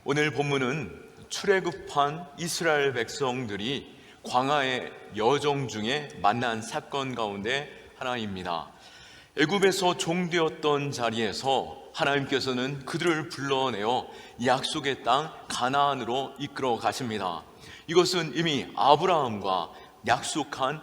오늘 본문은 출애굽한 이스라엘 백성들이 광야의 여정 중에 만난 사건 가운데 하나입니다. 애굽에서 종되었던 자리에서 하나님께서는 그들을 불러내어 약속의 땅 가나안으로 이끌어 가십니다. 이것은 이미 아브라함과 약속한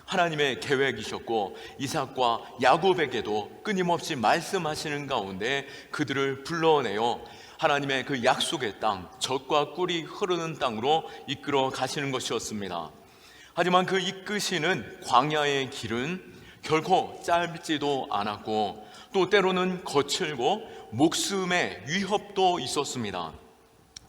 하나님의 계획이셨고, 이삭과 야곱에게도 끊임없이 말씀하시는 가운데 그들을 불러내어 하나님의 그 약속의 땅, 젖과 꿀이 흐르는 땅으로 이끌어 가시는 것이었습니다. 하지만 그 이끄시는 광야의 길은 결코 짧지도 않았고, 또 때로는 거칠고 목숨의 위협도 있었습니다.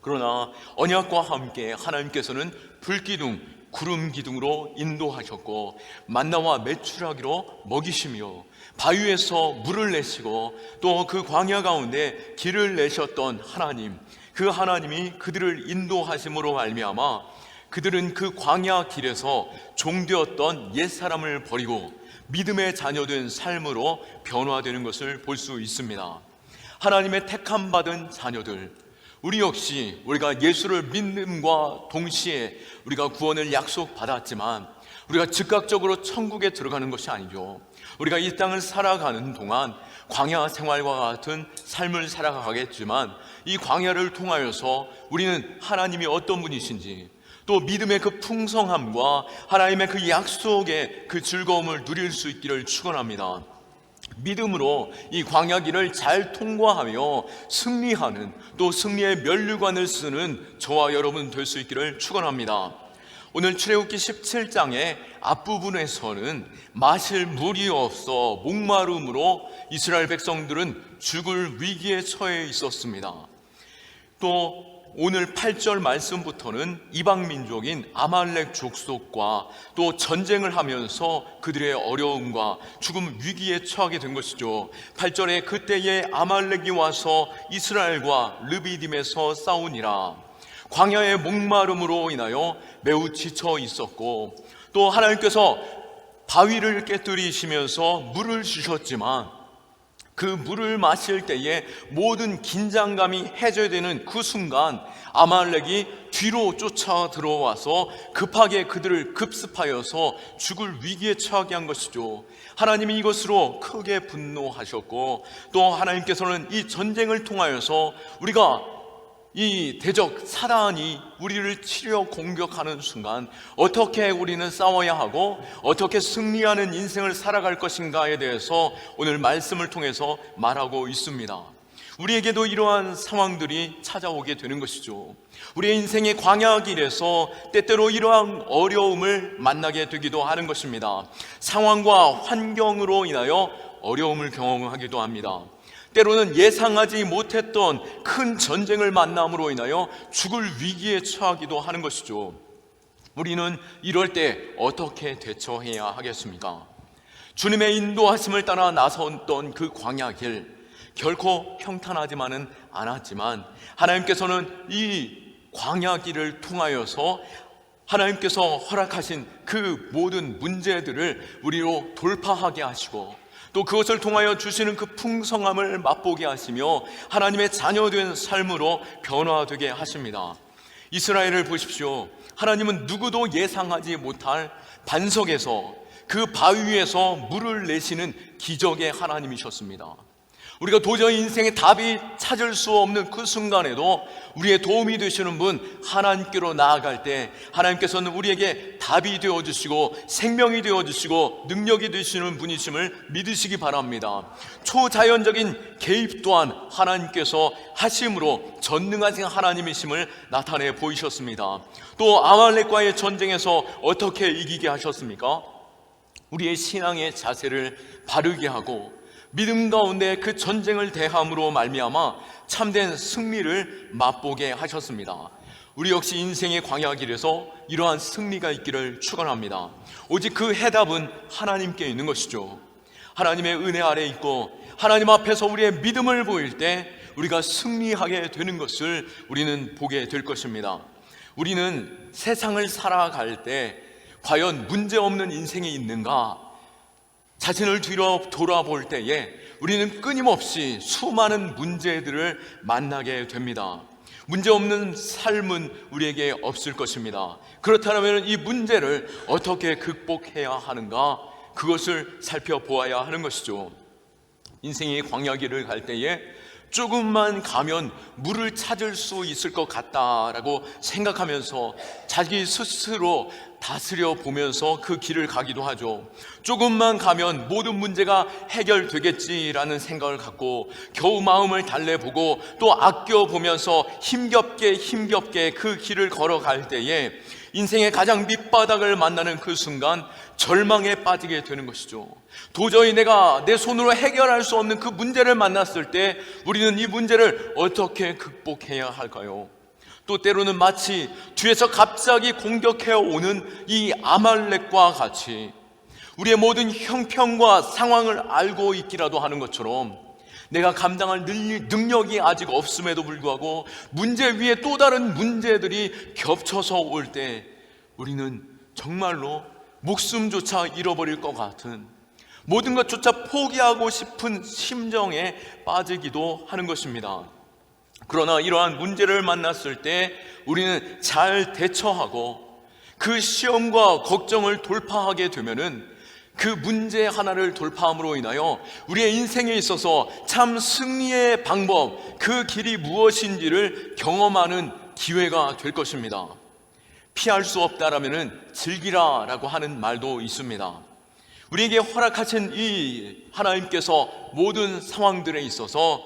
그러나 언약과 함께 하나님께서는 불기둥, 구름 기둥으로 인도하셨고, 만나와 메추라기로 먹이시며 바위에서 물을 내시고, 또 그 광야 가운데 길을 내셨던 하나님, 그 하나님이 그들을 인도하심으로 말미암아 그들은 그 광야 길에서 종되었던 옛사람을 버리고 믿음의 자녀된 삶으로 변화되는 것을 볼 수 있습니다. 하나님의 택함 받은 자녀들, 우리 역시 우리가 예수를 믿음과 동시에 우리가 구원을 약속받았지만 우리가 즉각적으로 천국에 들어가는 것이 아니죠. 우리가 이 땅을 살아가는 동안 광야 생활과 같은 삶을 살아가겠지만, 이 광야를 통하여서 우리는 하나님이 어떤 분이신지, 또 믿음의 그 풍성함과 하나님의 그 약속의 그 즐거움을 누릴 수 있기를 축원합니다. 믿음으로 이 광야 길을 잘 통과하며 승리하는, 또 승리의 면류관을 쓰는 저와 여러분 될 수 있기를 축원합니다. 오늘 출애굽기 17장의 앞부분에서는 마실 물이 없어 목마름으로 이스라엘 백성들은 죽을 위기에 처해 있었습니다. 또 오늘 8절 말씀부터는 이방 민족인 아말렉 족속과 또 전쟁을 하면서 그들의 어려움과 죽음 위기에 처하게 된 것이죠. 8절에 그때에 아말렉이 와서 이스라엘과 르비딤에서 싸우니라. 광야의 목마름으로 인하여 매우 지쳐 있었고, 또 하나님께서 바위를 깨뜨리시면서 물을 주셨지만 그 물을 마실 때에 모든 긴장감이 해제되는 그 순간 아말렉이 뒤로 쫓아 들어와서 급하게 그들을 급습하여서 죽을 위기에 처하게 한 것이죠. 하나님이 이것으로 크게 분노하셨고, 또 하나님께서는 이 전쟁을 통하여서 우리가 이 대적 사단이 우리를 치려 공격하는 순간 어떻게 우리는 싸워야 하고 어떻게 승리하는 인생을 살아갈 것인가에 대해서 오늘 말씀을 통해서 말하고 있습니다. 우리에게도 이러한 상황들이 찾아오게 되는 것이죠. 우리의 인생의 광야 길에서 때때로 이러한 어려움을 만나게 되기도 하는 것입니다. 상황과 환경으로 인하여 어려움을 경험하기도 합니다. 때로는 예상하지 못했던 큰 전쟁을 만남으로 인하여 죽을 위기에 처하기도 하는 것이죠. 우리는 이럴 때 어떻게 대처해야 하겠습니까? 주님의 인도하심을 따라 나섰던 그 광야 길, 결코 평탄하지만은 않았지만 하나님께서는 이 광야 길을 통하여서 하나님께서 허락하신 그 모든 문제들을 우리로 돌파하게 하시고, 또 그것을 통하여 주시는 그 풍성함을 맛보게 하시며 하나님의 자녀된 삶으로 변화되게 하십니다. 이스라엘을 보십시오. 하나님은 누구도 예상하지 못할 반석에서, 그 바위 위에서 물을 내시는 기적의 하나님이셨습니다. 우리가 도저히 인생의 답이 찾을 수 없는 그 순간에도 우리의 도움이 되시는 분 하나님께로 나아갈 때 하나님께서는 우리에게 답이 되어주시고 생명이 되어주시고 능력이 되시는 분이심을 믿으시기 바랍니다. 초자연적인 개입 또한 하나님께서 하심으로 전능하신 하나님이심을 나타내 보이셨습니다. 또 아말렉과의 전쟁에서 어떻게 이기게 하셨습니까? 우리의 신앙의 자세를 바르게 하고 믿음 가운데 그 전쟁을 대함으로 말미암아 참된 승리를 맛보게 하셨습니다. 우리 역시 인생의 광야 길에서 이러한 승리가 있기를 축원합니다. 오직 그 해답은 하나님께 있는 것이죠. 하나님의 은혜 아래 있고 하나님 앞에서 우리의 믿음을 보일 때 우리가 승리하게 되는 것을 우리는 보게 될 것입니다. 우리는 세상을 살아갈 때 과연 문제없는 인생이 있는가? 자신을 뒤로 돌아볼 때에 우리는 끊임없이 수많은 문제들을 만나게 됩니다. 문제없는 삶은 우리에게 없을 것입니다. 그렇다면 이 문제를 어떻게 극복해야 하는가? 그것을 살펴보아야 하는 것이죠. 인생의 광야길을 갈 때에 조금만 가면 물을 찾을 수 있을 것 같다라고 생각하면서 자기 스스로 다스려 보면서 그 길을 가기도 하죠. 조금만 가면 모든 문제가 해결되겠지라는 생각을 갖고 겨우 마음을 달래보고 또 아껴보면서 힘겹게 그 길을 걸어갈 때에 인생의 가장 밑바닥을 만나는 그 순간 절망에 빠지게 되는 것이죠. 도저히 내가 내 손으로 해결할 수 없는 그 문제를 만났을 때 우리는 이 문제를 어떻게 극복해야 할까요? 또 때로는 마치 뒤에서 갑자기 공격해 오는 이 아말렉과 같이 우리의 모든 형편과 상황을 알고 있기라도 하는 것처럼 내가 감당할 능력이 아직 없음에도 불구하고 문제 위에 또 다른 문제들이 겹쳐서 올 때 우리는 정말로 목숨조차 잃어버릴 것 같은 모든 것조차 포기하고 싶은 심정에 빠지기도 하는 것입니다. 그러나 이러한 문제를 만났을 때 우리는 잘 대처하고 그 시험과 걱정을 돌파하게 되면은 그 문제 하나를 돌파함으로 인하여 우리의 인생에 있어서 참 승리의 방법, 그 길이 무엇인지를 경험하는 기회가 될 것입니다. 피할 수 없다라면은 즐기라라고 하는 말도 있습니다. 우리에게 허락하신 이 하나님께서 모든 상황들에 있어서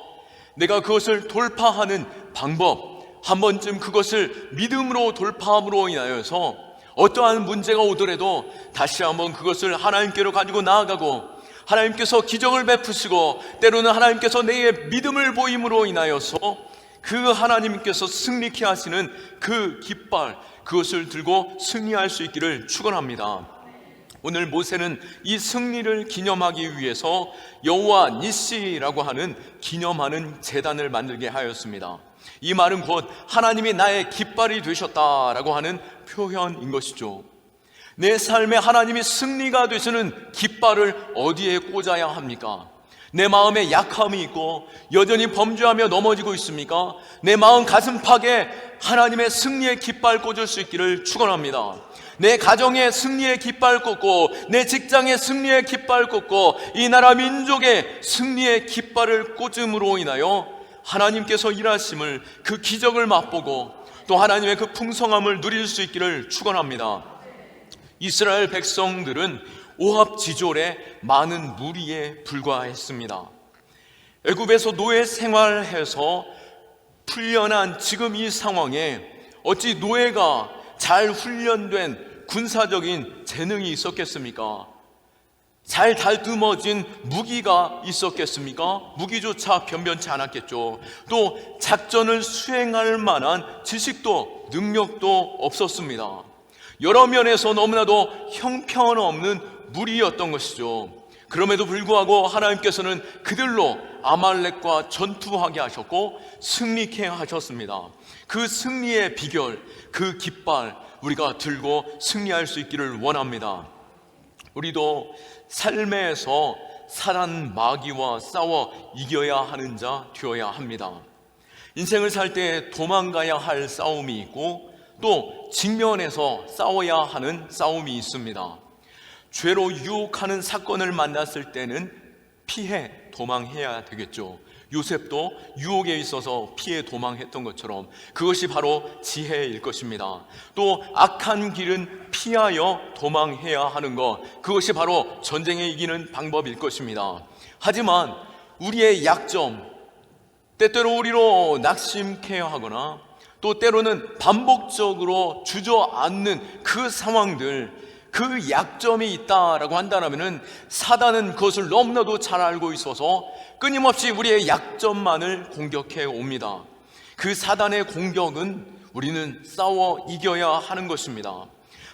내가 그것을 돌파하는 방법, 한 번쯤 그것을 믿음으로 돌파함으로 인하여서 어떠한 문제가 오더라도 다시 한번 그것을 하나님께로 가지고 나아가고 하나님께서 기적을 베푸시고 때로는 하나님께서 내게 믿음을 보임으로 인하여서 그 하나님께서 승리케 하시는 그 깃발, 그것을 들고 승리할 수 있기를 축원합니다. 오늘 모세는 이 승리를 기념하기 위해서 여호와 니시라고 하는 기념하는 제단을 만들게 하였습니다. 이 말은 곧 하나님이 나의 깃발이 되셨다라고 하는 표현인 것이죠. 내 삶에 하나님이 승리가 되시는 깃발을 어디에 꽂아야 합니까? 내 마음에 약함이 있고 여전히 범죄하며 넘어지고 있습니까? 내 마음 가슴팍에 하나님의 승리의 깃발 꽂을 수 있기를 축원합니다. 내 가정에 승리의 깃발 꽂고 내 직장에 승리의 깃발 꽂고 이 나라 민족에 승리의 깃발을 꽂음으로 인하여 하나님께서 일하심을, 그 기적을 맛보고 또 하나님의 그 풍성함을 누릴 수 있기를 축원합니다. 이스라엘 백성들은 오합지졸의 많은 무리에 불과했습니다. 애굽에서 노예 생활해서 풀려난 지금 이 상황에 어찌 노예가 잘 훈련된 군사적인 재능이 있었겠습니까? 잘 다듬어진 무기가 있었겠습니까? 무기조차 변변치 않았겠죠. 또 작전을 수행할 만한 지식도 능력도 없었습니다. 여러 면에서 너무나도 형편없는 무리였던 것이죠. 그럼에도 불구하고 하나님께서는 그들로 아말렉과 전투하게 하셨고 승리케 하셨습니다. 그 승리의 비결, 그 깃발 우리가 들고 승리할 수 있기를 원합니다. 우리도 삶에서 사단 마귀와 싸워 이겨야 하는 자 되어야 합니다. 인생을 살 때 도망가야 할 싸움이 있고 또 직면해서 싸워야 하는 싸움이 있습니다. 죄로 유혹하는 사건을 만났을 때는 피해 도망해야 되겠죠. 요셉도 유혹에 있어서 피해 도망했던 것처럼 그것이 바로 지혜일 것입니다. 또 악한 길은 피하여 도망해야 하는 것, 그것이 바로 전쟁에 이기는 방법일 것입니다. 하지만 우리의 약점, 때때로 우리로 낙심케 하거나 또 때로는 반복적으로 주저앉는 그 상황들, 그 약점이 있다라고 한다면 사단은 그것을 너무나도 잘 알고 있어서 끊임없이 우리의 약점만을 공격해 옵니다. 그 사단의 공격은 우리는 싸워 이겨야 하는 것입니다.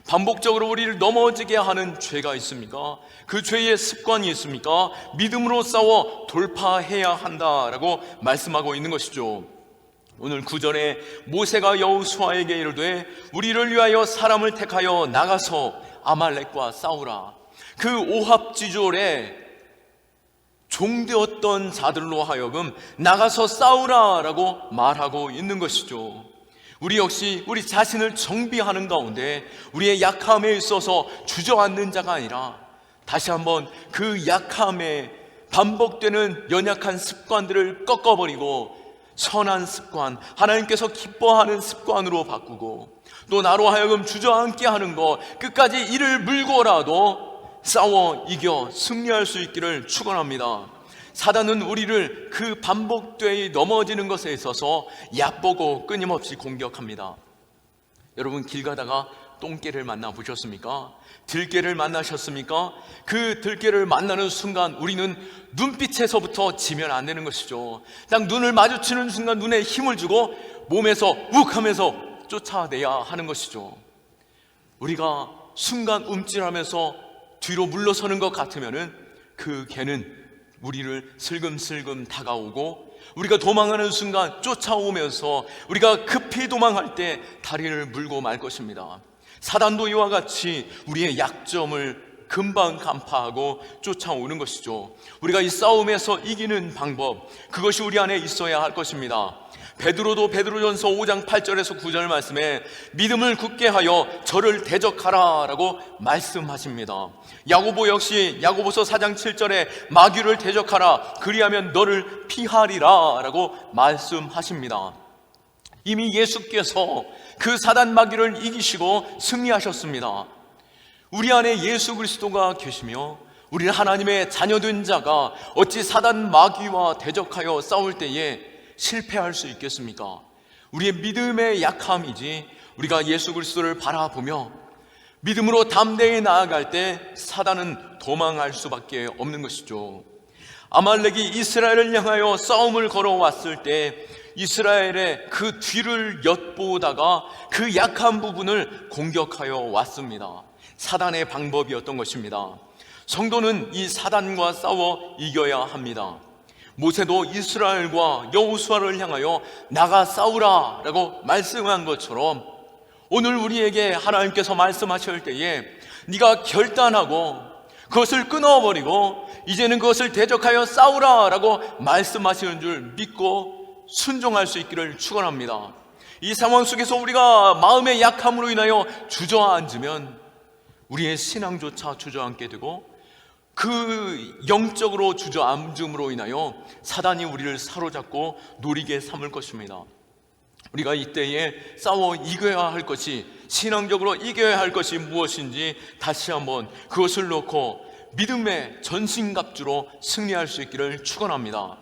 반복적으로 우리를 넘어지게 하는 죄가 있습니까? 그 죄의 습관이 있습니까? 믿음으로 싸워 돌파해야 한다라고 말씀하고 있는 것이죠. 오늘 9절에 모세가 여호수아에게 이르되 우리를 위하여 사람을 택하여 나가서 아말렉과 싸우라. 그 오합지졸의 종되었던 자들로 하여금 나가서 싸우라라고 말하고 있는 것이죠. 우리 역시 우리 자신을 정비하는 가운데 우리의 약함에 있어서 주저앉는 자가 아니라 다시 한번 그 약함에 반복되는 연약한 습관들을 꺾어버리고 선한 습관, 하나님께서 기뻐하는 습관으로 바꾸고, 또 나로 하여금 주저앉게 하는 것, 끝까지 이를 물고라도 싸워 이겨 승리할 수 있기를 축원합니다. 사단은 우리를 그 반복되이 넘어지는 것에 있어서 얕보고 끊임없이 공격합니다. 여러분, 길 가다가 똥개를 만나 보셨습니까? 들개를 만나셨습니까? 그 들개를 만나는 순간 우리는 눈빛에서부터 지면 안 되는 것이죠. 딱 눈을 마주치는 순간 눈에 힘을 주고 몸에서 욱 하면서 쫓아내야 하는 것이죠. 우리가 순간 움찔하면서 뒤로 물러서는 것 같으면은 그 개는 우리를 슬금슬금 다가오고, 우리가 도망하는 순간 쫓아오면서 우리가 급히 도망할 때 다리를 물고 말 것입니다. 사단도 이와 같이 우리의 약점을 금방 간파하고 쫓아오는 것이죠. 우리가 이 싸움에서 이기는 방법, 그것이 우리 안에 있어야 할 것입니다. 베드로도 베드로전서 5장 8절에서 9절 말씀에 믿음을 굳게 하여 저를 대적하라 라고 말씀하십니다. 야고보 역시 야고보서 4장 7절에 마귀를 대적하라, 그리하면 너를 피하리라 라고 말씀하십니다. 이미 예수께서 그 사단 마귀를 이기시고 승리하셨습니다. 우리 안에 예수 그리스도가 계시며 우리는 하나님의 자녀된 자가 어찌 사단 마귀와 대적하여 싸울 때에 실패할 수 있겠습니까? 우리의 믿음의 약함이지, 우리가 예수 그리스도를 바라보며 믿음으로 담대히 나아갈 때 사단은 도망할 수밖에 없는 것이죠. 아말렉이 이스라엘을 향하여 싸움을 걸어왔을 때 이스라엘의 그 뒤를 엿보다가 그 약한 부분을 공격하여 왔습니다. 사단의 방법이었던 것입니다. 성도는 이 사단과 싸워 이겨야 합니다. 모세도 이스라엘과 여호수아를 향하여 나가 싸우라 라고 말씀한 것처럼 오늘 우리에게 하나님께서 말씀하실 때에 네가 결단하고 그것을 끊어버리고 이제는 그것을 대적하여 싸우라 라고 말씀하시는 줄 믿고 순종할 수 있기를 축원합니다. 이 상황 속에서 우리가 마음의 약함으로 인하여 주저앉으면 우리의 신앙조차 주저앉게 되고, 그 영적으로 주저앉음으로 인하여 사단이 우리를 사로잡고 노리게 삼을 것입니다. 우리가 이때에 싸워 이겨야 할 것이, 신앙적으로 이겨야 할 것이 무엇인지 다시 한번 그것을 놓고 믿음의 전신갑주로 승리할 수 있기를 축원합니다.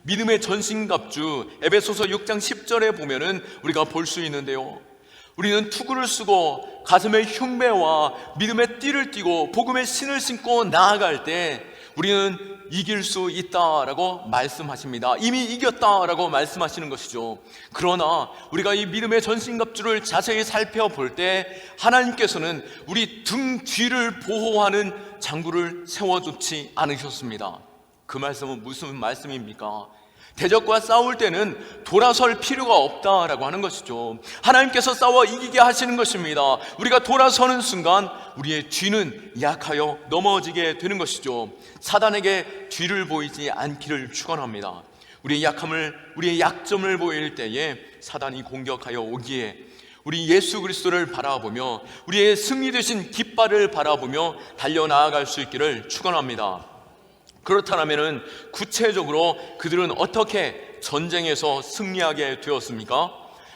믿음의 전신갑주, 에베소서 6장 10절에 보면은 우리가 볼 수 있는데요, 우리는 투구를 쓰고 가슴에 흉배와 믿음의 띠를 띠고 복음의 신을 신고 나아갈 때 우리는 이길 수 있다라고 말씀하십니다. 이미 이겼다라고 말씀하시는 것이죠. 그러나 우리가 이 믿음의 전신갑주를 자세히 살펴볼 때 하나님께서는 우리 등 뒤를 보호하는 장구를 세워두지 않으셨습니다. 그 말씀은 무슨 말씀입니까? 대적과 싸울 때는 돌아설 필요가 없다라고 하는 것이죠. 하나님께서 싸워 이기게 하시는 것입니다. 우리가 돌아서는 순간 우리의 뒤는 약하여 넘어지게 되는 것이죠. 사단에게 뒤를 보이지 않기를 축원합니다. 우리의 약함을, 우리의 약점을 보일 때에 사단이 공격하여 오기에 우리 예수 그리스도를 바라보며 우리의 승리 되신 깃발을 바라보며 달려나아갈 수 있기를 축원합니다. 그렇다면 구체적으로 그들은 어떻게 전쟁에서 승리하게 되었습니까?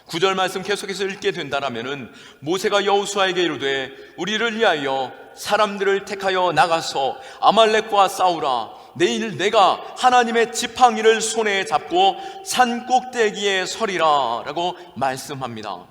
9절 말씀 계속해서 읽게 된다면 모세가 여호수아에게 이르되 우리를 위하여 사람들을 택하여 나가서 아말렉과 싸우라. 내일 내가 하나님의 지팡이를 손에 잡고 산 꼭대기에 서리라 라고 말씀합니다.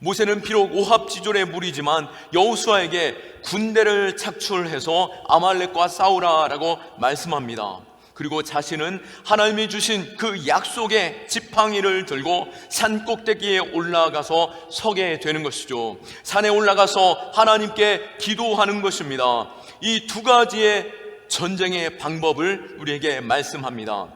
모세는 비록 오합지졸의 무리지만 여호수아에게 군대를 착출해서 아말렉과 싸우라라고 말씀합니다. 그리고 자신은 하나님이 주신 그 약속의 지팡이를 들고 산 꼭대기에 올라가서 서게 되는 것이죠. 산에 올라가서 하나님께 기도하는 것입니다. 이 두 가지의 전쟁의 방법을 우리에게 말씀합니다.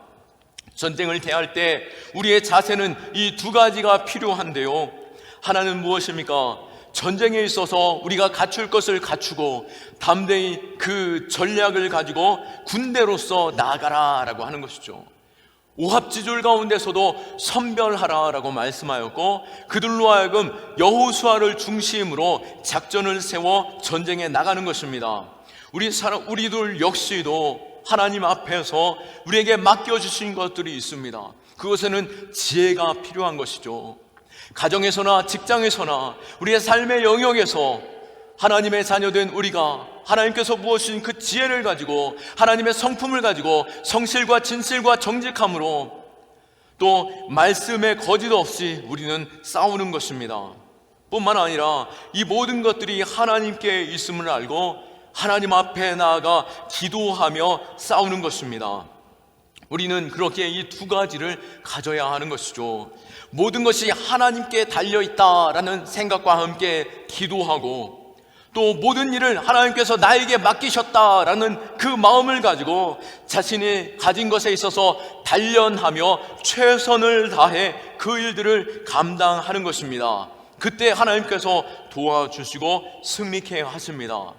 전쟁을 대할 때 우리의 자세는 이 두 가지가 필요한데요, 하나는 무엇입니까? 전쟁에 있어서 우리가 갖출 것을 갖추고 담대히 그 전략을 가지고 군대로서 나아가라 라고 하는 것이죠. 오합지졸 가운데서도 선별하라라고 말씀하였고, 그들로 하여금 여호수아를 중심으로 작전을 세워 전쟁에 나가는 것입니다. 우리들 역시도 하나님 앞에서 우리에게 맡겨주신 것들이 있습니다. 그것에는 지혜가 필요한 것이죠. 가정에서나 직장에서나 우리의 삶의 영역에서 하나님의 자녀된 우리가 하나님께서 부어주신 그 지혜를 가지고, 하나님의 성품을 가지고 성실과 진실과 정직함으로 또 말씀에 거짓 없이 우리는 싸우는 것입니다. 뿐만 아니라 이 모든 것들이 하나님께 있음을 알고 하나님 앞에 나아가 기도하며 싸우는 것입니다. 우리는 그렇게 이 두 가지를 가져야 하는 것이죠. 모든 것이 하나님께 달려있다라는 생각과 함께 기도하고, 또 모든 일을 하나님께서 나에게 맡기셨다라는 그 마음을 가지고 자신이 가진 것에 있어서 단련하며 최선을 다해 그 일들을 감당하는 것입니다. 그때 하나님께서 도와주시고 승리케 하십니다.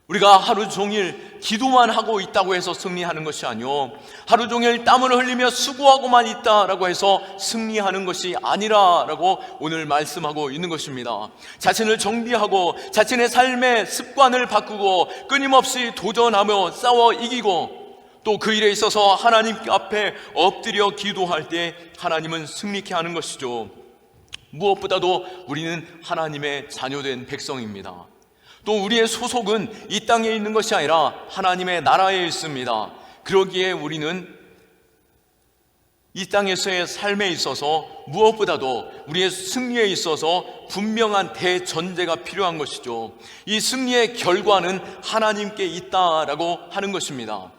우리가 하루 종일 기도만 하고 있다고 해서 승리하는 것이 아니요, 하루 종일 땀을 흘리며 수고하고만 있다라고 해서 승리하는 것이 아니라라고 오늘 말씀하고 있는 것입니다. 자신을 정비하고 자신의 삶의 습관을 바꾸고 끊임없이 도전하며 싸워 이기고, 또 그 일에 있어서 하나님 앞에 엎드려 기도할 때 하나님은 승리케 하는 것이죠. 무엇보다도 우리는 하나님의 자녀된 백성입니다. 또 우리의 소속은 이 땅에 있는 것이 아니라 하나님의 나라에 있습니다. 그러기에 우리는 이 땅에서의 삶에 있어서 무엇보다도 우리의 승리에 있어서 분명한 대전제가 필요한 것이죠. 이 승리의 결과는 하나님께 있다라고 하는 것입니다.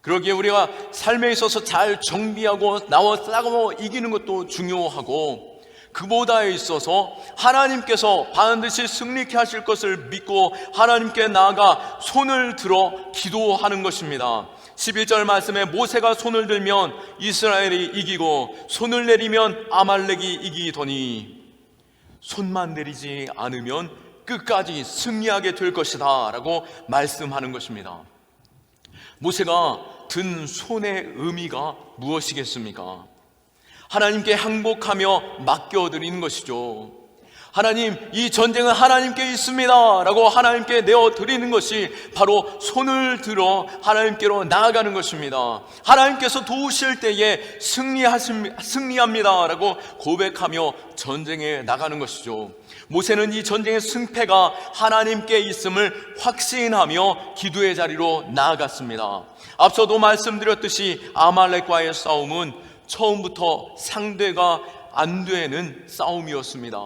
그러기에 우리가 삶에 있어서 잘 정비하고 싸워 이기는 것도 중요하고, 그보다에 있어서 하나님께서 반드시 승리케 하실 것을 믿고 하나님께 나아가 손을 들어 기도하는 것입니다. 11절 말씀에 모세가 손을 들면 이스라엘이 이기고 손을 내리면 아말렉이 이기더니 손만 내리지 않으면 끝까지 승리하게 될 것이다 라고 말씀하는 것입니다. 모세가 든 손의 의미가 무엇이겠습니까? 하나님께 항복하며 맡겨드리는 것이죠. 하나님, 이 전쟁은 하나님께 있습니다 라고 하나님께 내어드리는 것이 바로 손을 들어 하나님께로 나아가는 것입니다. 하나님께서 도우실 때에 승리합니다 라고 고백하며 전쟁에 나가는 것이죠. 모세는 이 전쟁의 승패가 하나님께 있음을 확신하며 기도의 자리로 나아갔습니다. 앞서도 말씀드렸듯이 아말렉과의 싸움은 처음부터 상대가 안 되는 싸움이었습니다.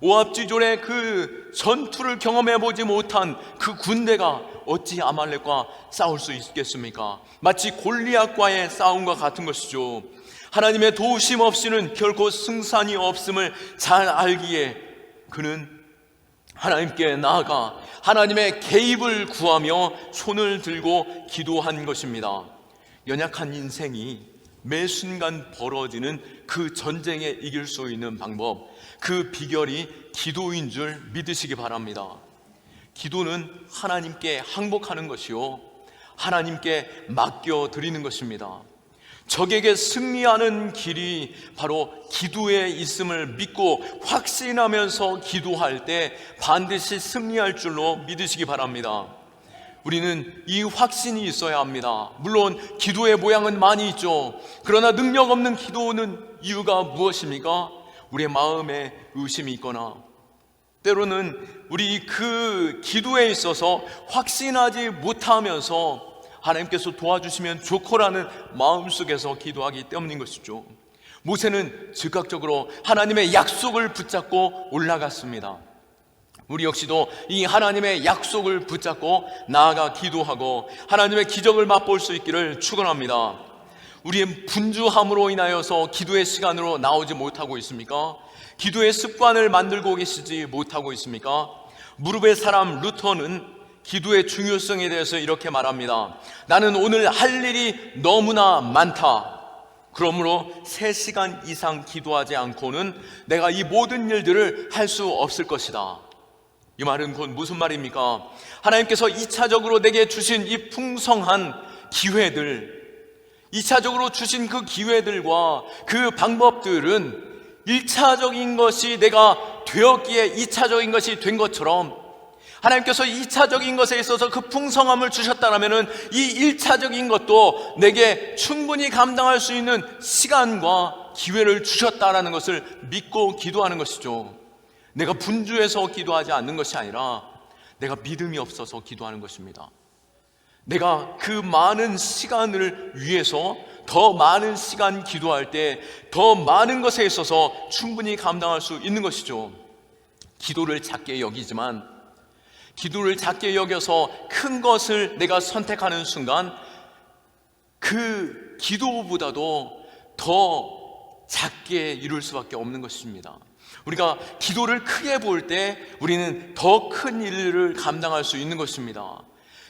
오합지졸의 그 전투를 경험해보지 못한 그 군대가 어찌 아말렉과 싸울 수 있겠습니까? 마치 골리앗과의 싸움과 같은 것이죠. 하나님의 도우심 없이는 결코 승산이 없음을 잘 알기에 그는 하나님께 나아가 하나님의 개입을 구하며 손을 들고 기도한 것입니다. 연약한 인생이 매 순간 벌어지는 그 전쟁에 이길 수 있는 방법, 그 비결이 기도인 줄 믿으시기 바랍니다. 기도는 하나님께 항복하는 것이요, 하나님께 맡겨드리는 것입니다. 적에게 승리하는 길이 바로 기도에 있음을 믿고 확신하면서 기도할 때 반드시 승리할 줄로 믿으시기 바랍니다. 우리는 이 확신이 있어야 합니다. 물론 기도의 모양은 많이 있죠. 그러나 능력 없는 기도는 이유가 무엇입니까? 우리의 마음에 의심이 있거나, 때로는 우리 그 기도에 있어서 확신하지 못하면서 하나님께서 도와주시면 좋고라는 마음속에서 기도하기 때문인 것이죠. 모세는 즉각적으로 하나님의 약속을 붙잡고 올라갔습니다. 우리 역시도 이 하나님의 약속을 붙잡고 나아가 기도하고 하나님의 기적을 맛볼 수 있기를 축원합니다. 우리의 분주함으로 인하여서 기도의 시간으로 나오지 못하고 있습니까? 기도의 습관을 만들고 계시지 못하고 있습니까? 무릎의 사람 루터는 기도의 중요성에 대해서 이렇게 말합니다. 나는 오늘 할 일이 너무나 많다. 그러므로 3시간 이상 기도하지 않고는 내가 이 모든 일들을 할 수 없을 것이다. 이 말은 곧 무슨 말입니까? 하나님께서 2차적으로 내게 주신 이 풍성한 기회들, 2차적으로 주신 그 기회들과 그 방법들은 1차적인 것이 내가 되었기에 2차적인 것이 된 것처럼 하나님께서 2차적인 것에 있어서 그 풍성함을 주셨다면 이 1차적인 것도 내게 충분히 감당할 수 있는 시간과 기회를 주셨다라는 것을 믿고 기도하는 것이죠. 내가 분주해서 기도하지 않는 것이 아니라 내가 믿음이 없어서 기도하는 것입니다. 내가 그 많은 시간을 위해서 더 많은 시간 기도할 때 더 많은 것에 있어서 충분히 감당할 수 있는 것이죠. 기도를 작게 여기지만 기도를 작게 여겨서 큰 것을 내가 선택하는 순간 그 기도보다도 더 작게 이룰 수밖에 없는 것입니다. 우리가 기도를 크게 볼 때 우리는 더 큰 일을 감당할 수 있는 것입니다.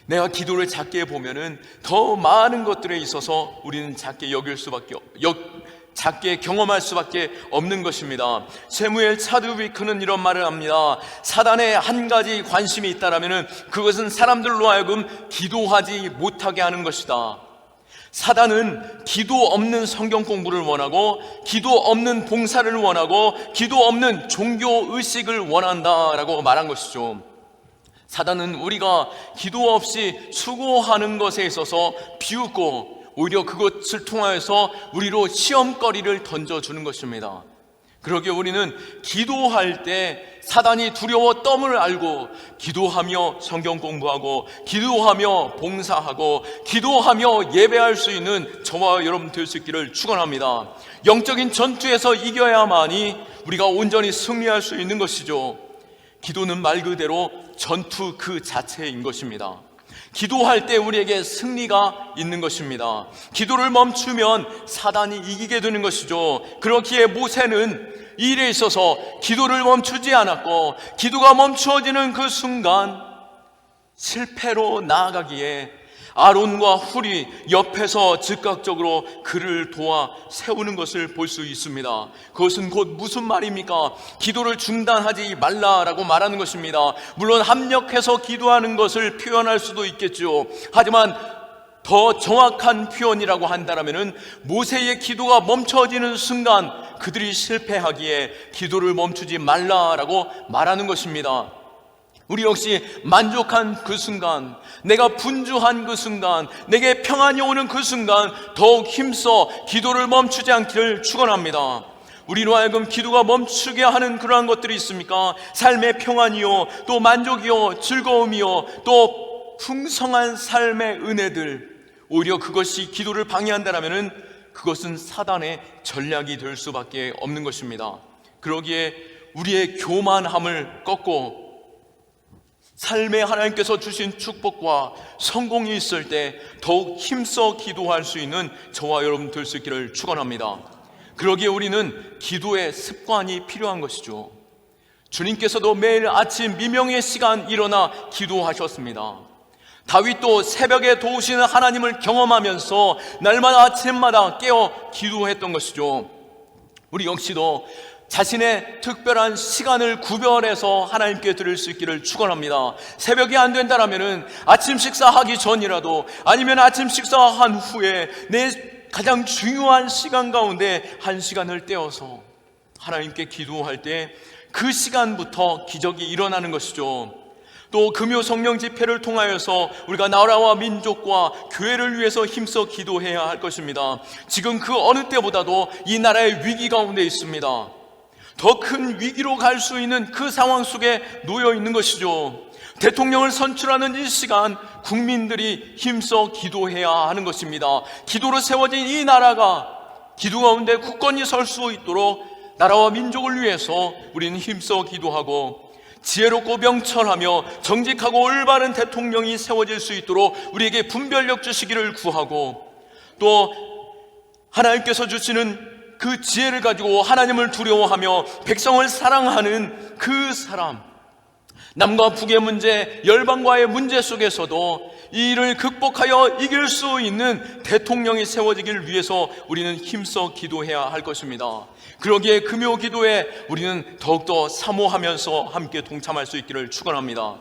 내가 기도를 작게 보면은 더 많은 것들에 있어서 우리는 작게 작게 경험할 수밖에 없는 것입니다. 세무엘 차드위크는 이런 말을 합니다. 사단에 한 가지 관심이 있다라면은 그것은 사람들로 하여금 기도하지 못하게 하는 것이다. 사단은 기도 없는 성경 공부를 원하고 기도 없는 봉사를 원하고 기도 없는 종교 의식을 원한다라고 말한 것이죠. 사단은 우리가 기도 없이 수고하는 것에 있어서 비웃고 오히려 그것을 통하여서 우리로 시험거리를 던져주는 것입니다. 그러기에 우리는 기도할 때 사단이 두려워 뜸을 알고 기도하며 성경 공부하고 기도하며 봉사하고 기도하며 예배할 수 있는 저와 여러분 될 수 있기를 축원합니다. 영적인 전투에서 이겨야만이 우리가 온전히 승리할 수 있는 것이죠. 기도는 말 그대로 전투 그 자체인 것입니다. 기도할 때 우리에게 승리가 있는 것입니다. 기도를 멈추면 사단이 이기게 되는 것이죠. 그렇기에 모세는 이 일에 있어서 기도를 멈추지 않았고 기도가 멈추어지는 그 순간 실패로 나아가기에 아론과 훌이 옆에서 즉각적으로 그를 도와 세우는 것을 볼 수 있습니다. 그것은 곧 무슨 말입니까? 기도를 중단하지 말라라고 말하는 것입니다. 물론 합력해서 기도하는 것을 표현할 수도 있겠죠. 하지만 더 정확한 표현이라고 한다면 모세의 기도가 멈춰지는 순간 그들이 실패하기에 기도를 멈추지 말라라고 말하는 것입니다. 우리 역시 만족한 그 순간, 내가 분주한 그 순간, 내게 평안이 오는 그 순간 더욱 힘써 기도를 멈추지 않기를 축원합니다. 우리로 하여금 기도가 멈추게 하는 그러한 것들이 있습니까? 삶의 평안이요, 또 만족이요, 즐거움이요, 또 풍성한 삶의 은혜들, 오히려 그것이 기도를 방해한다면 그것은 사단의 전략이 될 수밖에 없는 것입니다. 그러기에 우리의 교만함을 꺾고 삶에 하나님께서 주신 축복과 성공이 있을 때 더욱 힘써 기도할 수 있는 저와 여러분 될 수 있기를 축원합니다. 그러기에 우리는 기도의 습관이 필요한 것이죠. 주님께서도 매일 아침 미명의 시간 일어나 기도하셨습니다. 다윗도 새벽에 도우시는 하나님을 경험하면서 날마다 아침마다 깨어 기도했던 것이죠. 우리 역시도 자신의 특별한 시간을 구별해서 하나님께 드릴 수 있기를 축원합니다. 새벽이 안 된다라면은 아침 식사하기 전이라도 아니면 아침 식사한 후에 내 가장 중요한 시간 가운데 한 시간을 떼어서 하나님께 기도할 때 그 시간부터 기적이 일어나는 것이죠. 또 금요 성령 집회를 통하여서 우리가 나라와 민족과 교회를 위해서 힘써 기도해야 할 것입니다. 지금 그 어느 때보다도 이 나라의 위기 가운데 있습니다. 더 큰 위기로 갈 수 있는 그 상황 속에 놓여 있는 것이죠. 대통령을 선출하는 이 시간 국민들이 힘써 기도해야 하는 것입니다. 기도로 세워진 이 나라가 기도 가운데 굳건히 설 수 있도록 나라와 민족을 위해서 우리는 힘써 기도하고 지혜롭고 명철하며 정직하고 올바른 대통령이 세워질 수 있도록 우리에게 분별력 주시기를 구하고 또 하나님께서 주시는 그 지혜를 가지고 하나님을 두려워하며 백성을 사랑하는 그 사람, 남과 북의 문제, 열방과의 문제 속에서도 이 일을 극복하여 이길 수 있는 대통령이 세워지기를 위해서 우리는 힘써 기도해야 할 것입니다. 그러기에 금요 기도에 우리는 더욱더 사모하면서 함께 동참할 수 있기를 축원합니다.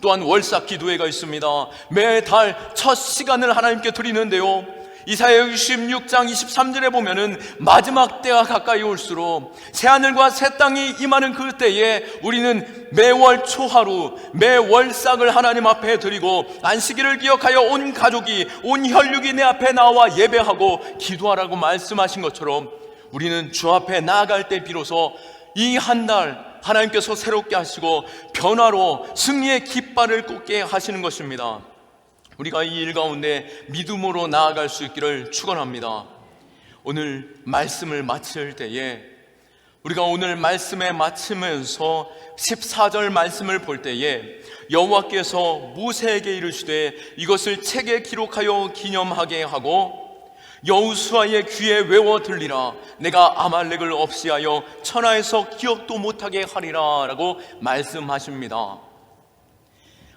또한 월삭 기도회가 있습니다. 매달 첫 시간을 하나님께 드리는데요, 이사야 66장 23절에 보면은 마지막 때가 가까이 올수록 새하늘과 새 땅이 임하는 그 때에 우리는 매월 초하루 매월삭을 하나님 앞에 드리고 안식일을 기억하여 온 가족이 온 혈육이 내 앞에 나와 예배하고 기도하라고 말씀하신 것처럼 우리는 주 앞에 나아갈 때 비로소 이 한 달 하나님께서 새롭게 하시고 변화로 승리의 깃발을 꽂게 하시는 것입니다. 우리가 이 일 가운데 믿음으로 나아갈 수 있기를 축원합니다. 오늘 말씀을 마칠 때에 우리가 오늘 말씀에 마치면서 14절 말씀을 볼 때에 여호와께서 모세에게 이르시되 이것을 책에 기록하여 기념하게 하고 여호수아의 귀에 외워 들리라. 내가 아말렉을 없이하여 천하에서 기억도 못하게 하리라 라고 말씀하십니다.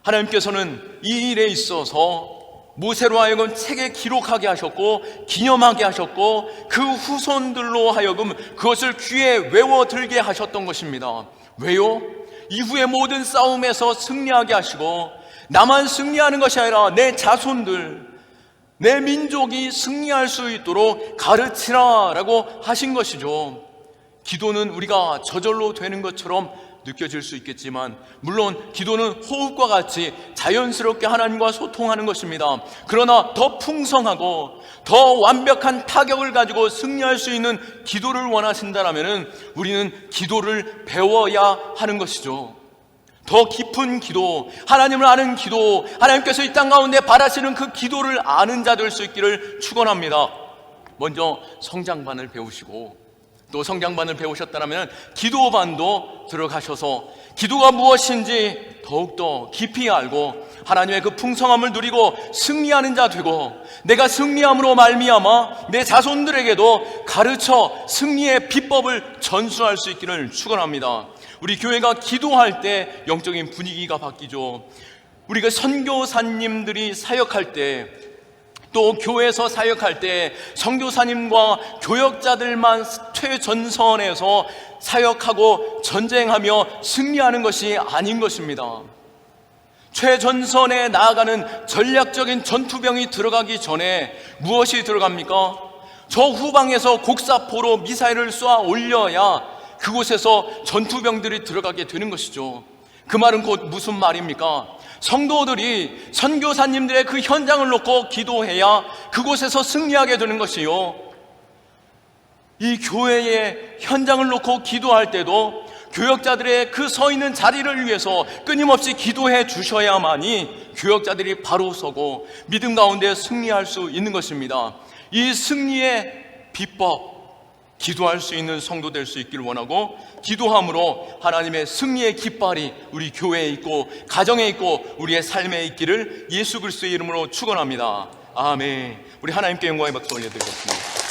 하나님께서는 이 일에 있어서 모세로 하여금 책에 기록하게 하셨고 기념하게 하셨고 그 후손들로 하여금 그것을 귀에 외워들게 하셨던 것입니다. 왜요? 이후의 모든 싸움에서 승리하게 하시고 나만 승리하는 것이 아니라 내 자손들, 내 민족이 승리할 수 있도록 가르치라 라고 하신 것이죠. 기도는 우리가 저절로 되는 것처럼 느껴질 수 있겠지만 물론 기도는 호흡과 같이 자연스럽게 하나님과 소통하는 것입니다. 그러나 더 풍성하고 더 완벽한 타격을 가지고 승리할 수 있는 기도를 원하신다면 우리는 기도를 배워야 하는 것이죠. 더 깊은 기도, 하나님을 아는 기도, 하나님께서 이 땅 가운데 바라시는 그 기도를 아는 자 될 수 있기를 축원합니다. 먼저 성장반을 배우시고 또 성장반을 배우셨다면 기도반도 들어가셔서 기도가 무엇인지 더욱더 깊이 알고 하나님의 그 풍성함을 누리고 승리하는 자 되고 내가 승리함으로 말미암아 내 자손들에게도 가르쳐 승리의 비법을 전수할 수 있기를 축원합니다. 우리 교회가 기도할 때 영적인 분위기가 바뀌죠. 우리가 선교사님들이 사역할 때 또 교회에서 사역할 때 선교사님과 교역자들만 최전선에서 사역하고 전쟁하며 승리하는 것이 아닌 것입니다. 최전선에 나아가는 전략적인 전투병이 들어가기 전에 무엇이 들어갑니까? 저 후방에서 곡사포로 미사일을 쏘아 올려야 그곳에서 전투병들이 들어가게 되는 것이죠. 그 말은 곧 무슨 말입니까? 성도들이 선교사님들의 그 현장을 놓고 기도해야 그곳에서 승리하게 되는 것이요, 이 교회의 현장을 놓고 기도할 때도 교역자들의 그 서 있는 자리를 위해서 끊임없이 기도해 주셔야만이 교역자들이 바로 서고 믿음 가운데 승리할 수 있는 것입니다. 이 승리의 비법, 기도할 수 있는 성도 될 수 있기를 원하고 기도함으로 하나님의 승리의 깃발이 우리 교회에 있고 가정에 있고 우리의 삶에 있기를 예수 그리스도의 이름으로 축원합니다. 아멘. 우리 하나님께 영광의 박수 올려드리겠습니다.